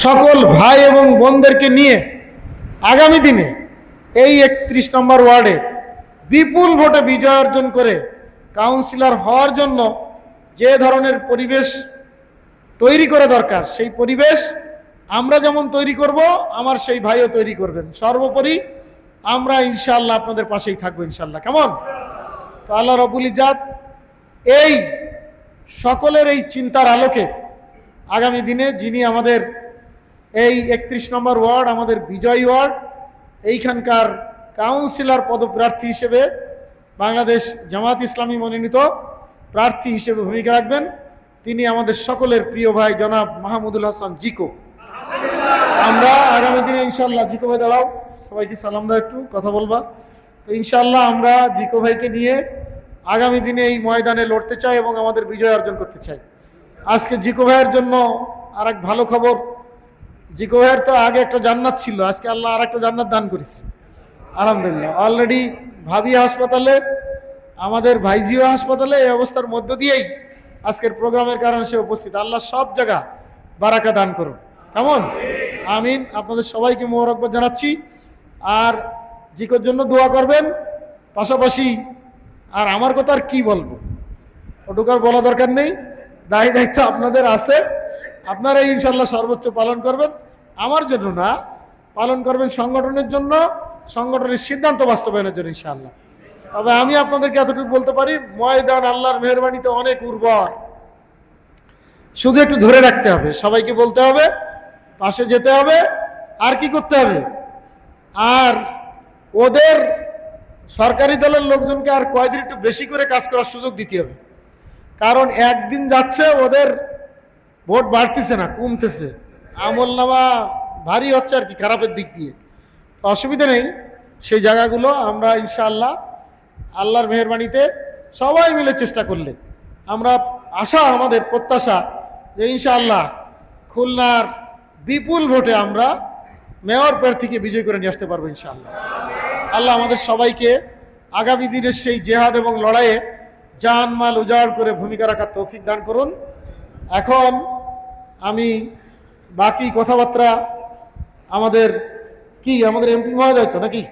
সকল ভাই এবং বোনদেরকে নিয়ে আগামী দিনে এই 31 নম্বর ওয়ার্ডে বিপুল ভোটে বিজয় অর্জন করে কাউন্সিলর হওয়ার জন্য যে ধরনের পরিবেশ তৈরি করা দরকার, সেই পরিবেশ আমরা যেমন তৈরি করব, আমার সেই ভাইও তৈরি করবেন। সর্বোপরি আমরা ইনশাআল্লাহ আপনাদের পাশেই থাকবো ইনশাআল্লাহ। কেমন? তো আল্লাহ রাব্বুল ইজ্জত এই সকলের এই চিন্তার আলোকে আগামী দিনে যিনি আমাদের এই 31 নম্বর ওয়ার্ড, আমাদের বিজয় ওয়ার্ড, এইখানকার কাউন্সিলর পদপ্রার্থী হিসেবে বাংলাদেশ জামাত ইসলামী মনোনীত প্রার্থী হিসেবে ভূমিকা রাখবেন, তিনি আমাদের সকলের প্রিয় ভাই জনাব মাহমুদুল হাসান জিকো। আমরা আগামী দিনে ইনশাআল্লাহ, জিকো ভাই দাঁড়াও, সবাইকে সালাম দাও, একটু কথা বলবা। তো ইনশাআল্লাহ আমরা জিকো ভাইকে নিয়ে আগামী দিনে এই ময়দানে লড়তে চাই এবং আমাদের বিজয় অর্জন করতে চাই। আজকে জিকো ভাইয়ের জন্য আর এক ভালো খবর, জিকো ভাইয়ের তো আগে একটা জান্নাত ছিল, আজকে আল্লাহ আর একটা জান্নাত দান করেছে আলহামদুলিল্লাহ। অলরেডি ভাবি হাসপাতালে, আমাদের ভাইজিও হাসপাতালে, এই অবস্থার মধ্য দিয়েই আজকের প্রোগ্রামের কারণে সে উপস্থিত। আল্লাহ সব জায়গা বারাকা দান করুন। কেমন? আমিন। আপনাদের সবাইকে মোবারকবাদ জানাচ্ছি। আর জিকোর জন্য দোয়া করবেন, পাশাপাশি আর আমার কথা আর কি বলবো, ওটুকু আর বলা দরকার নেই। দায়িত্ব আপনাদের আছে, আপনারা ইনশাল্লাহ সর্বোচ্চ পালন করবেন। আমার জন্য না, পালন করবেন সংগঠনের জন্য, সংগঠনের সিদ্ধান্ত বাস্তবায়নের জন্য ইনশাআল্লাহ। তবে আমি আপনাদেরকে এতটুকু বলতে পারি, ময়দান আল্লাহর মেহেরবানিতে অনেক উর্বর, শুধু একটু ধরে রাখতে হবে, সবাইকে বলতে হবে, পাশে যেতে হবে, আর কি করতে হবে, আর ওদের সরকারি দলের লোকজনকে আর কয়েকদিন একটু বেশি করে কাজ করার সুযোগ দিতে হবে। কারণ একদিন যাচ্ছে, ওদের ভোট বাড়তেছে না, কমতেছে, আমল নামা ভারী হচ্ছে আর কি, খারাপের দিক দিয়ে। অসুবিধা নেই, সেই জায়গাগুলো আমরা ইনশাআল্লাহ আল্লাহর মেহেরবানিতে সবাই মিলে চেষ্টা করলে, আমরা আশা, আমাদের প্রত্যাশা যে ইনশাআল্লাহ খুলনার বিপুল ভোটে আমরা মেয়র প্রার্থীকে বিজয় করে নিয়ে আসতে পারবো ইনশাআল্লাহ। আল্লাহ আমাদের সবাইকে আগামী দিনের সেই জেহাদ এবং লড়াইয়ে জান মাল উজাড় করে ভূমিকা রাখার তৌফিক দান করুন। এখন আমি বাকি কথাবার্তা আমাদের এমপি মহোদয় তো নাকি